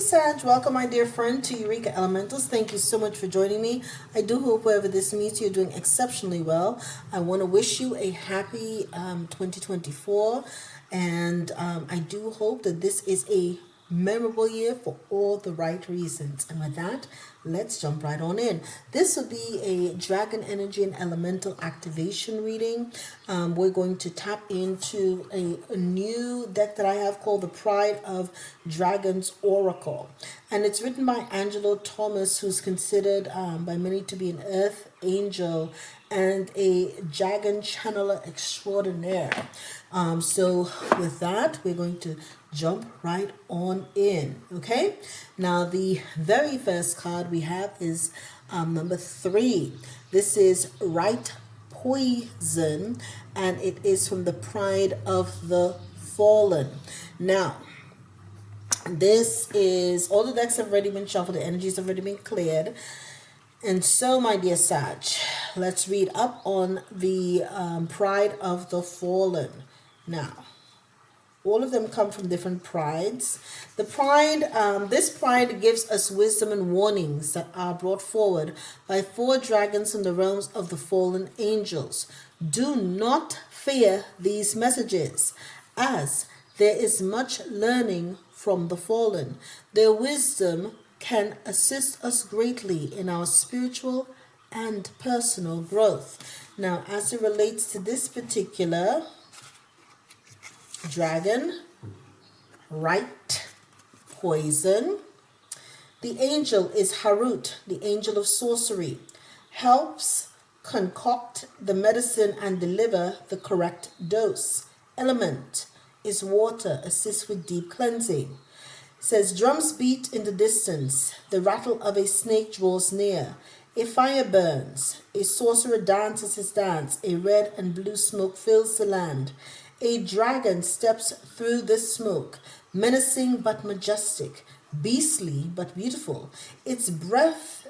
Sag. Welcome, my dear friend, to Eureka Elementals. Thank you so much for joining me. I do hope wherever this meets, you're doing exceptionally well. I want to wish you a happy 2024, and I do hope that this is a memorable year for all the right reasons. And with that, let's jump right on in. This will be a dragon energy and elemental activation reading. We're going to tap into a new deck that I have called the Pride of Dragons Oracle. And it's written by Angelo Thomas, who's considered by many to be an earth angel and a dragon channeler extraordinaire. So with that, we're going to jump right on in. Okay, now the very first card we have is number 3. This is Rite Poison, and it is from the Pride of the Fallen. Now, this is, all the decks have already been shuffled, the energies have already been cleared. And so, my dear Sag, let's read up on the Pride of the Fallen. Now, all of them come from different prides. The pride, this pride gives us wisdom and warnings that are brought forward by 4 dragons from the realms of the fallen angels. Do not fear these messages, as there is much learning from the fallen. Their wisdom can assist us greatly in our spiritual and personal growth. Now, as it relates to this particular dragon, Rite Poison, the angel is Harut, the angel of sorcery, helps concoct the medicine and deliver the correct dose. Element is water, assists with deep cleansing. It says, drums beat in the distance, the rattle of a snake draws near, a fire burns, a sorcerer dances his dance, a red and blue smoke fills the land. A dragon steps through the smoke, menacing but majestic, beastly but beautiful. Its breath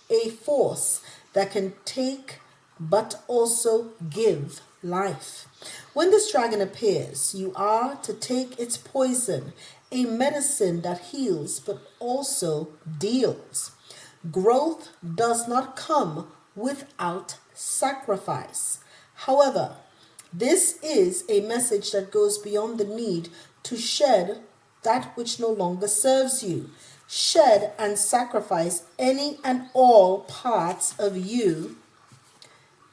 a force that can take but also give life. When this dragon appears, you are to take its poison, a medicine that heals but also deals. Growth does not come without sacrifice. However, this is a message that goes beyond the need to shed that which no longer serves you. Shed and sacrifice any and all parts of you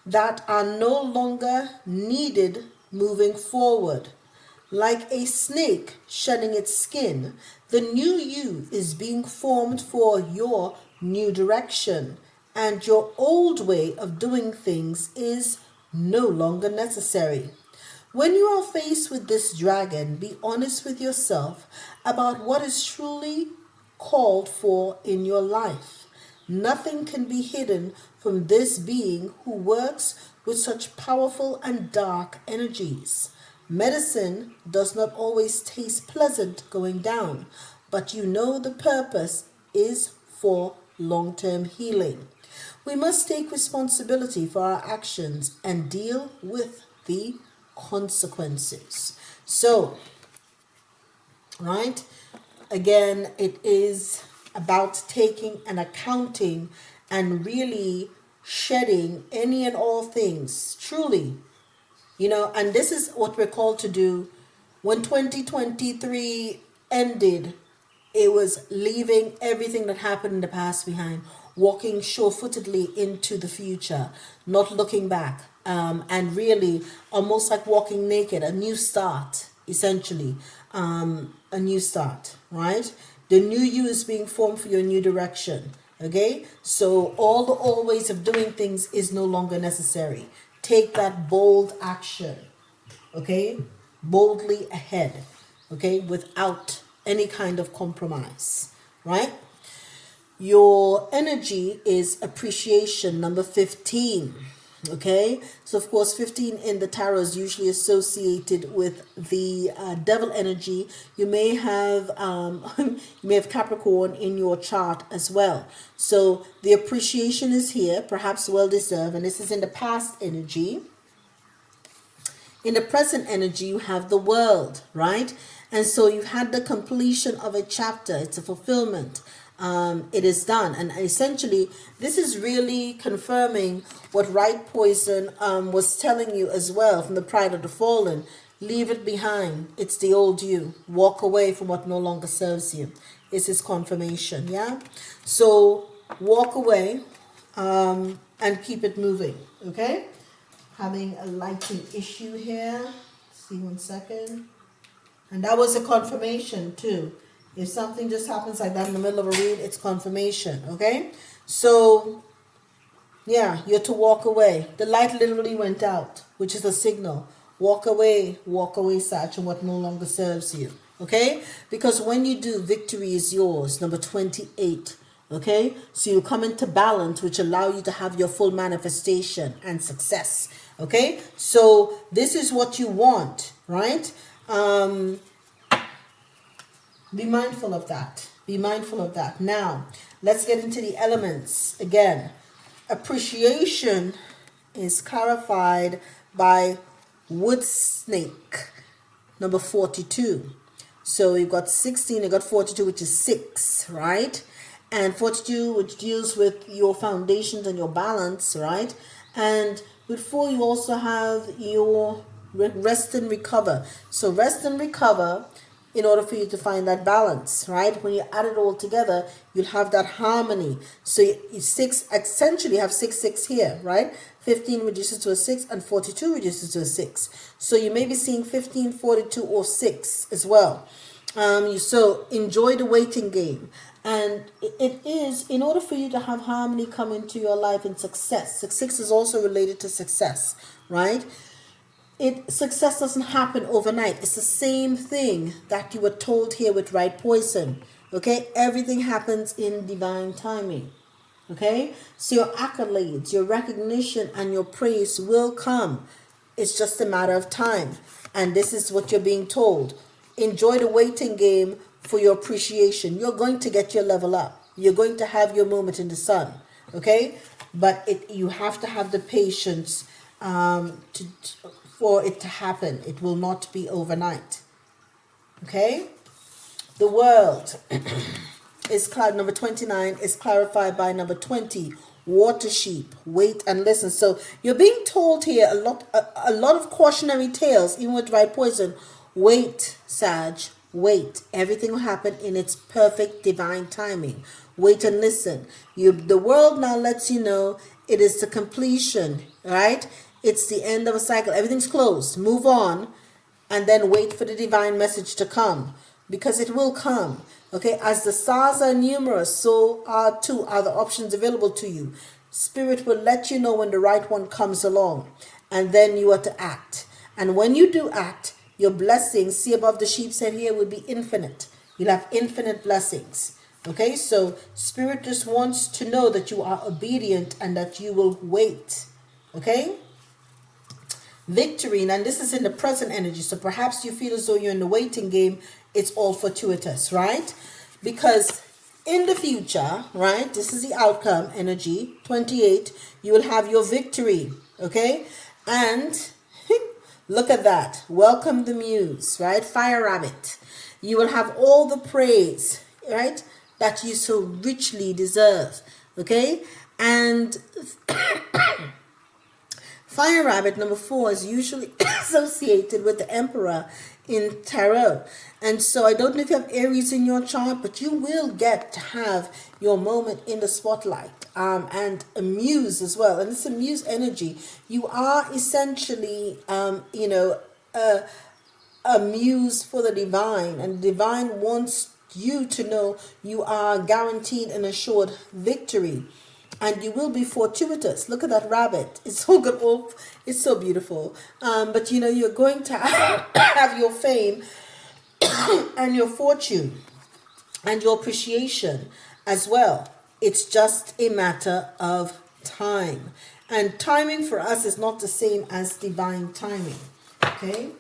that are no longer needed moving forward. Like a snake shedding its skin, the new you is being formed for your new direction, and your old way of doing things is no longer necessary. When you are faced with this dragon, be honest with yourself about what is truly called for in your life. Nothing can be hidden from this being who works with such powerful and dark energies. Medicine does not always taste pleasant going down, but you know the purpose is for long-term healing. We must take responsibility for our actions and deal with the consequences. So, right, again, it is about taking an accounting and really shedding any and all things, truly, and this is what we're called to do. When 2023 ended, it was leaving everything that happened in the past behind, walking sure-footedly into the future, not looking back, and really almost like walking naked, a new start, essentially, a new start, right? The new you is being formed for your new direction, okay? So all the old ways of doing things is no longer necessary. Take that bold action, okay? Boldly ahead, okay? Without any kind of compromise, right? Your energy is appreciation, number 15. Okay, so of course 15 in the tarot is usually associated with the devil energy. You may have Capricorn in your chart as well. So the appreciation is here, perhaps well deserved, and this is in the past energy. In the present energy, you have the world, right? And so you've had the completion of a chapter. It's a fulfillment. It is done. And essentially, this is really confirming what Rite Poison was telling you as well from the Pride of the Fallen. Leave it behind. It's the old you. Walk away from what no longer serves you. It's his confirmation, yeah? So walk away and keep it moving, okay? Having a lighting issue here. See, 1 second. And that was a confirmation too. If something just happens like that in the middle of a read, it's confirmation, okay? So, yeah, you're to walk away. The light literally went out, which is a signal. Walk away, Sag, from what no longer serves you, okay? Because when you do, victory is yours, number 28, okay? So you come into balance, which allow you to have your full manifestation and success, okay? So this is what you want, right? Be mindful of that. Be mindful of that. Now, let's get into the elements again. Appreciation is clarified by wood snake, number 42. So you've got 16, you've got 42, which is 6, right? And 42, which deals with your foundations and your balance, right? And with 4, you also have your rest and recover. So rest and recover in order for you to find that balance, right? When you add it all together, you'll have that harmony. So you 6, essentially have 6, 6 here, right? 15 reduces to a 6 and 42 reduces to a 6. So you may be seeing 15, 42 or 6 as well. So enjoy the waiting game. And it is, in order for you to have harmony come into your life and success. Success is also related to success, right? Success doesn't happen overnight. It's the same thing that you were told here with Rite Poison. Okay? Everything happens in divine timing. Okay? So your accolades, your recognition, and your praise will come. It's just a matter of time. And this is what you're being told. Enjoy the waiting game for your appreciation. You're going to get your level up. You're going to have your moment in the sun. Okay? But you have to have the patience for it to happen. It will not be overnight. Okay? The world is number 29 is clarified by number 20. Water sheep, wait and listen. So you're being told here a lot of cautionary tales, even with Rite Poison. Wait, Sag, wait. Everything will happen in its perfect divine timing. Wait and listen. The world now lets you know it is the completion, right? It's the end of a cycle. Everything's closed. Move on and then wait for the divine message to come, because it will come. Okay, as the stars are numerous, so are the options available to you. Spirit will let you know when the right one comes along, and then you are to act. And when you do act, your blessings, see above the sheep's head here, will be infinite. You'll have infinite blessings. Okay, so Spirit just wants to know that you are obedient and that you will wait. Okay? Victory, and this is in the present energy, so perhaps you feel as though you're in the waiting game. It's all fortuitous, right? Because in the future, right, this is the outcome energy, 28, you will have your victory, okay? And look at that. Welcome the muse, right? Fire rabbit. You will have all the praise, right, that you so richly deserve, okay? And Fire rabbit, number 4, is usually associated with the emperor in tarot. And so I don't know if you have Aries in your chart, but you will get to have your moment in the spotlight. And a muse as well. And it's a muse energy. You are essentially, a muse for the divine. And the divine wants you to know you are guaranteed and assured victory. And you will be fortuitous. Look at that rabbit. It's so good. Oh, it's so beautiful. But you're going to have your fame and your fortune and your appreciation as well. It's just a matter of time. And timing for us is not the same as divine timing. Okay?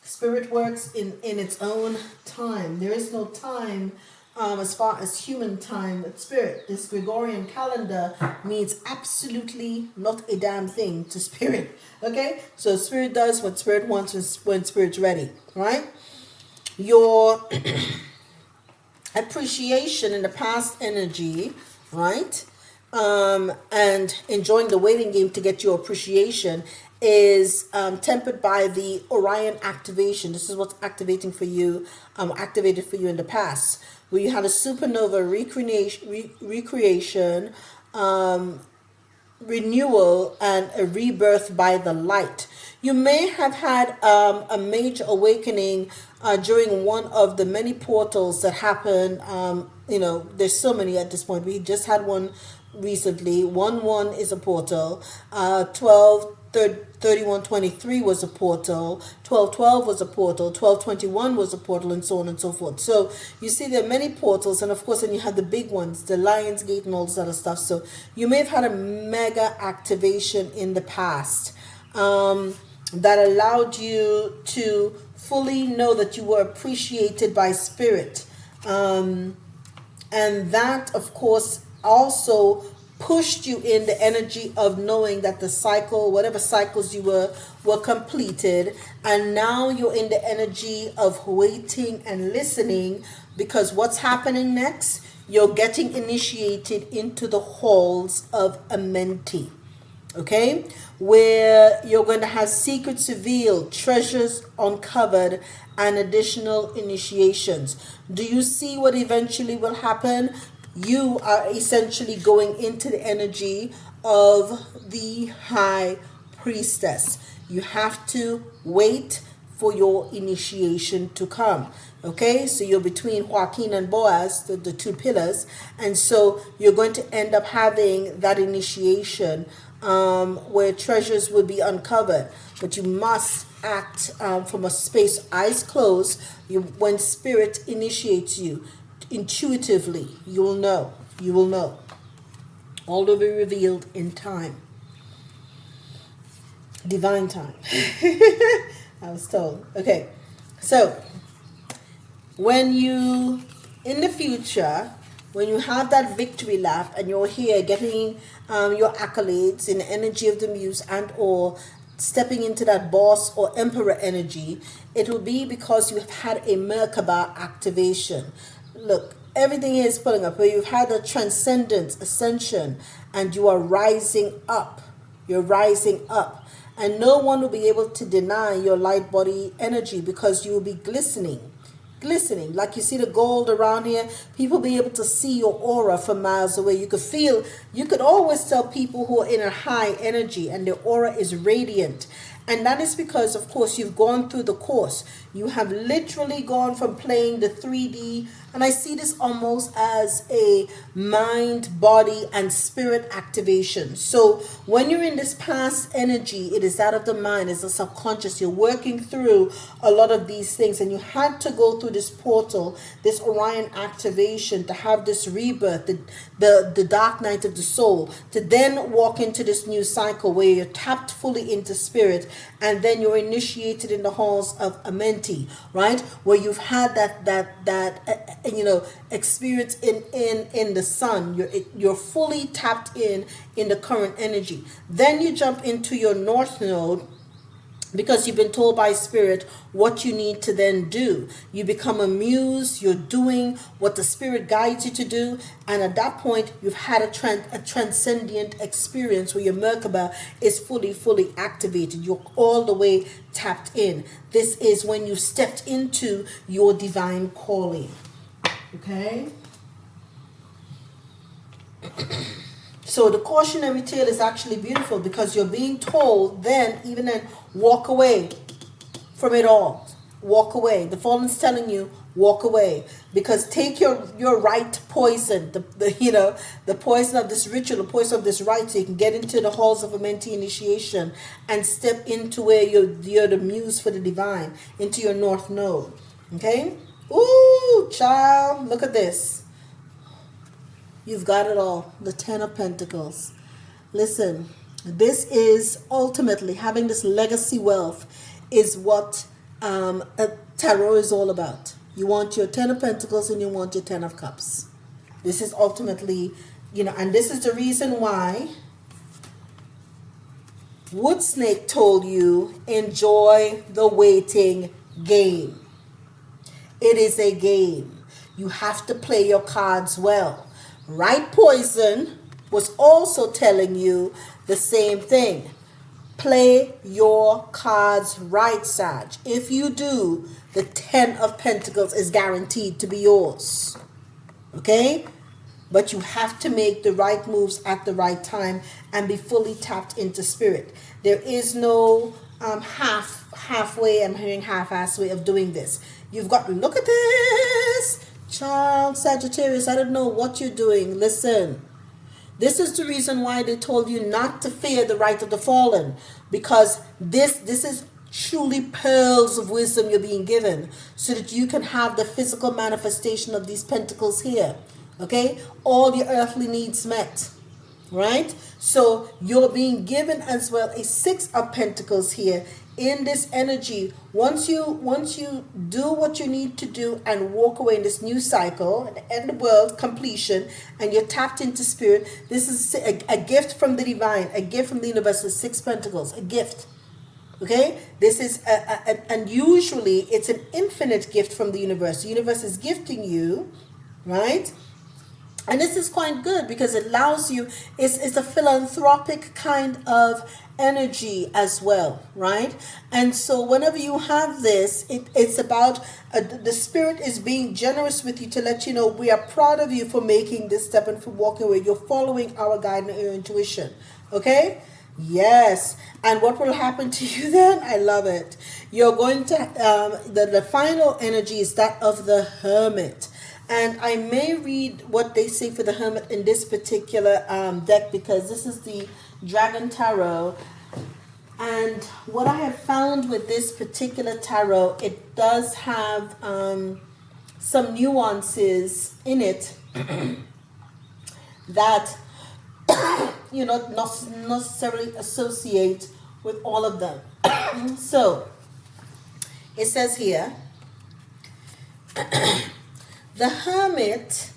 Spirit works in its own time. There is no time as far as human time with Spirit. This Gregorian calendar means absolutely not a damn thing to Spirit. Okay? So Spirit does what Spirit wants when Spirit's ready. Right? your appreciation in the past energy, right? And enjoying the waiting game to get your appreciation is tempered by the Orion activation. This is what's activated for you in the past, where you had a supernova recreation, renewal, and a rebirth by the light. You may have had a major awakening during one of the many portals that happen. There's so many at this point. We just had one recently. 1 is a portal. 3123 was a portal. 1212 was a portal. 1221 was a portal, and so on and so forth. So you see there are many portals, and of course then you have the big ones, the Lion's Gate and all this other stuff. So you may have had a mega activation in the past that allowed you to fully know that you were appreciated by spirit. And that, of course, also pushed you in the energy of knowing that the cycle, whatever cycles you were completed, and now you're in the energy of waiting and listening, because what's happening next? You're getting initiated into the halls of Amenti. Okay, where you're going to have secrets revealed, treasures uncovered, and additional initiations. Do you see what eventually will happen? You are essentially going into the energy of the high priestess. You have to wait for your initiation to come. Okay, so you're between Joaquin and Boaz, the two pillars, and so you're going to end up having that initiation where treasures will be uncovered. But you must act from a space, eyes closed. When spirit initiates you, intuitively, you will know. You will know. All will be revealed in time. Divine time. I was told. Okay, so when you, in the future, when you have that victory lap and you're here getting your accolades in the energy of the muse and or stepping into that boss or emperor energy, it will be because you have had a Merkaba activation. Look, everything here is pulling up where you've had a transcendence, ascension, and you are rising up. You're rising up. And no one will be able to deny your light body energy because you will be glistening. Glistening, like you see the gold around here. People be able to see your aura from miles away. You could always tell people who are in a high energy and their aura is radiant. And that is because, of course, you've gone through the course. You have literally gone from playing the 3D, and I see this almost as a mind, body, and spirit activation. So when you're in this past energy, it is out of the mind, it's the subconscious. You're working through a lot of these things, and you had to go through this portal, this Orion activation, to have this rebirth, the dark night of the soul, to then walk into this new cycle where you're tapped fully into spirit, and then you're initiated in the halls of Amenti, right, where you've had that experience in the sun. You're fully tapped in the current energy. Then you jump into your north node, because you've been told by spirit what you need to then do. You become a muse, you're doing what the spirit guides you to do, and at that point you've had a transcendent experience where your Merkaba is fully activated. You're all the way tapped in. This is when you stepped into your divine calling. Okay? So the cautionary tale is actually beautiful, because you're being told then, walk away from it all. Walk away. The fallen's telling you, walk away, because take your right poison, the poison of this ritual, the poison of this rite, so you can get into the halls of Amenti initiation and step into where you're the muse for the divine, into your north node. Okay? Ooh, child, look at this. You've got it all. The 10 of Pentacles. Listen, this is ultimately having this legacy wealth is what tarot is all about. You want your 10 of Pentacles and you want your 10 of Cups. This is ultimately, and this is the reason why Wood Snake told you, enjoy the waiting game. It is a game. You have to play your cards well. Right poison was also telling you the same thing. Play your cards right, Sag. If you do, the 10 of Pentacles is guaranteed to be yours. Okay? But you have to make the right moves at the right time and be fully tapped into spirit. There is no halfway, I'm hearing half-ass way of doing this. You've got to look at this. Child Sagittarius, I don't know what you're doing. Listen. This is the reason why they told you not to fear the right of the fallen, because this is truly pearls of wisdom you're being given so that you can have the physical manifestation of these pentacles here. Okay? All your earthly needs met. Right? So you're being given as well a 6 of Pentacles here in this energy. Once you do what you need to do and walk away in this new cycle, the end of the world, completion, and you're tapped into spirit, this is a gift from the divine, a gift from the universe with 6 Pentacles, a gift. Okay? This is, and usually it's an infinite gift from the universe. The universe is gifting you, right? And this is quite good because it allows you, it's a philanthropic kind of energy as well, right? And so whenever you have this, it's about, the spirit is being generous with you to let you know we are proud of you for making this step and for walking away. You're following our guidance and your intuition, okay? Yes. And what will happen to you then? I love it. You're going to, the final energy is that of the Hermit. And I may read what they say for the Hermit in this particular deck because this is the Dragon Tarot. And what I have found with this particular tarot, it does have some nuances in it that you not necessarily associate with all of them. So it says here, the Hermit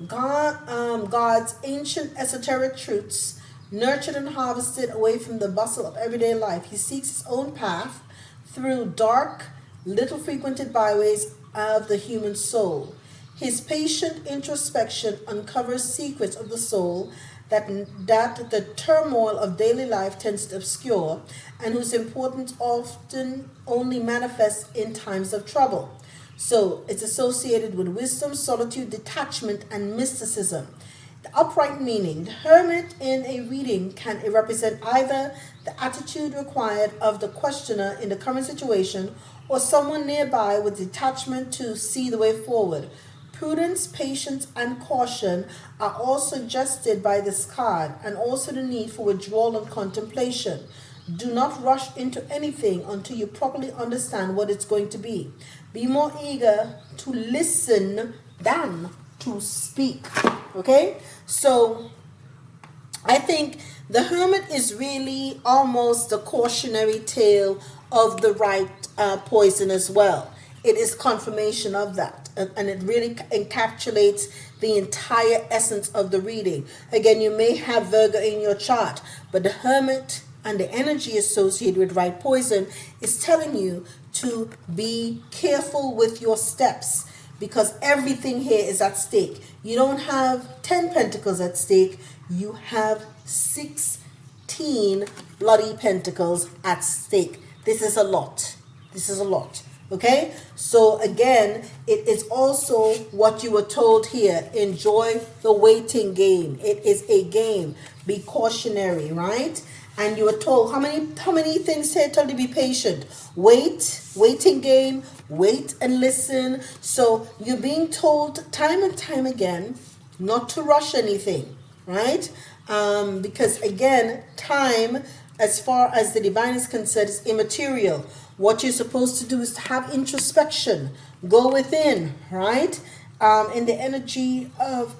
guards ancient esoteric truths, nurtured and harvested away from the bustle of everyday life. He seeks his own path through dark, little frequented byways of the human soul. His patient introspection uncovers secrets of the soul that the turmoil of daily life tends to obscure, and whose importance often only manifests in times of trouble. So it's associated with wisdom, solitude, detachment, and mysticism. The upright meaning, the Hermit in a reading can represent either the attitude required of the questioner in the current situation or someone nearby with detachment to see the way forward. Prudence, patience, and caution are all suggested by this card, and also the need for withdrawal and contemplation. Do not rush into anything until you properly understand what it's going to be. Be more eager to listen than to speak. Okay? So I think the Hermit is really almost the cautionary tale of the right poison as well. It is confirmation of that. And it really encapsulates the entire essence of the reading. Again, you may have Virgo in your chart, but the Hermit and the energy associated with right poison is telling you to be careful with your steps, because everything here is at stake. You don't have 10 pentacles at stake, you have 16 bloody pentacles at stake. This is a lot. This is a lot. Okay? So again, it is also what you were told here. Enjoy the waiting game. It is a game. Be cautionary, right? And you were told how many things here told you to be patient. Waiting game, wait and listen. So you're being told time and time again not to rush anything, right? Because again, time, as far as the divine is concerned, is immaterial. What you're supposed to do is to have introspection, go within, right? In the energy of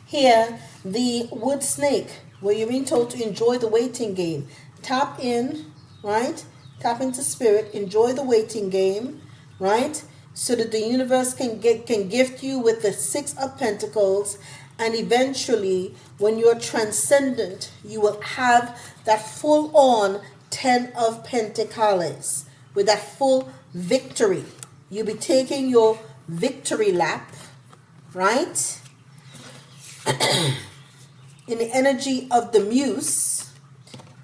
here, the wood snake, where you're being told to enjoy the waiting game. Tap in, right? Tap into spirit, enjoy the waiting game, right? So that the universe can gift you with the 6 of Pentacles, and eventually, when you're transcendent, you will have that full-on 10 of Pentacles with that full victory, You'll be taking your victory lap, right? In the energy of the muse,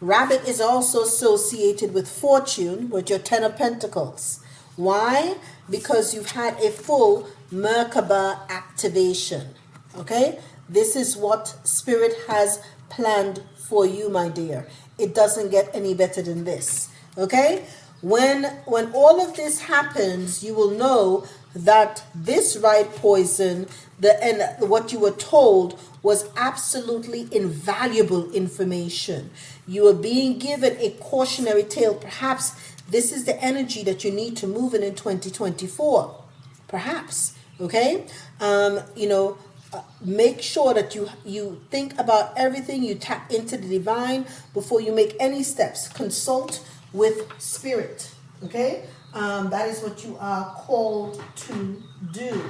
rabbit is also associated with fortune, with your Ten of Pentacles. Why? Because you've had a full Merkaba activation. Okay? This is what Spirit has planned for you, my dear. It doesn't get any better than this. Okay? When all of this happens, you will know that this right poison, what you were told was absolutely invaluable information. You are being given a cautionary tale. Perhaps this is the energy that you need to move in 2024. Perhaps. Okay? Make sure that you think about everything. You tap into the divine before you make any steps. Consult with Spirit. Okay? That is what you are called to do.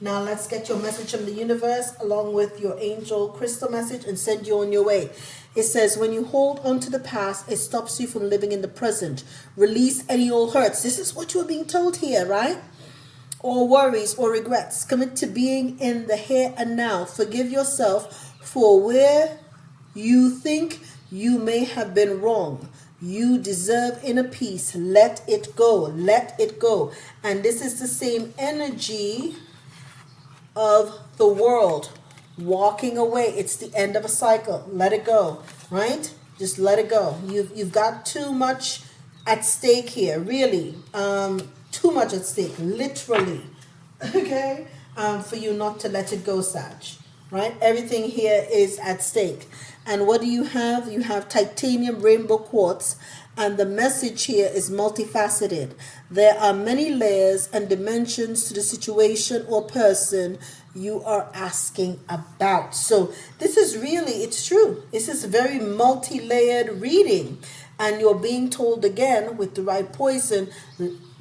Now let's get your message from the universe along with your angel crystal message and send you on your way. It says, when you hold on to the past, it stops you from living in the present. Release any old hurts. This is what you are being told here, right? Or worries or regrets. Commit to being in the here and now. Forgive yourself for where you think you may have been wrong. You deserve inner peace. Let it go. Let it go. And this is the same energy of the world walking away. It's the end of a cycle. Let it go, right? Just let it go. You've got too much at stake here, really. Too much at stake, literally. Okay, for you not to let it go, Sag. Right? Everything here is at stake. And what do you have? You have titanium rainbow quartz. And the message here is multifaceted. There are many layers and dimensions to the situation or person you are asking about. So this is really, it's true. This is a very multi-layered reading. And you're being told again with the right poison,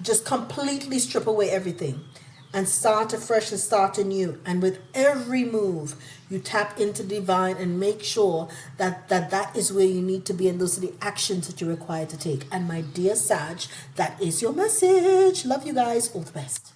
just completely strip away everything and start afresh and start anew. And with every move, you tap into divine and make sure that is where you need to be, and those are the actions that you're required to take. And my dear Sag, that is your message. Love you guys. All the best.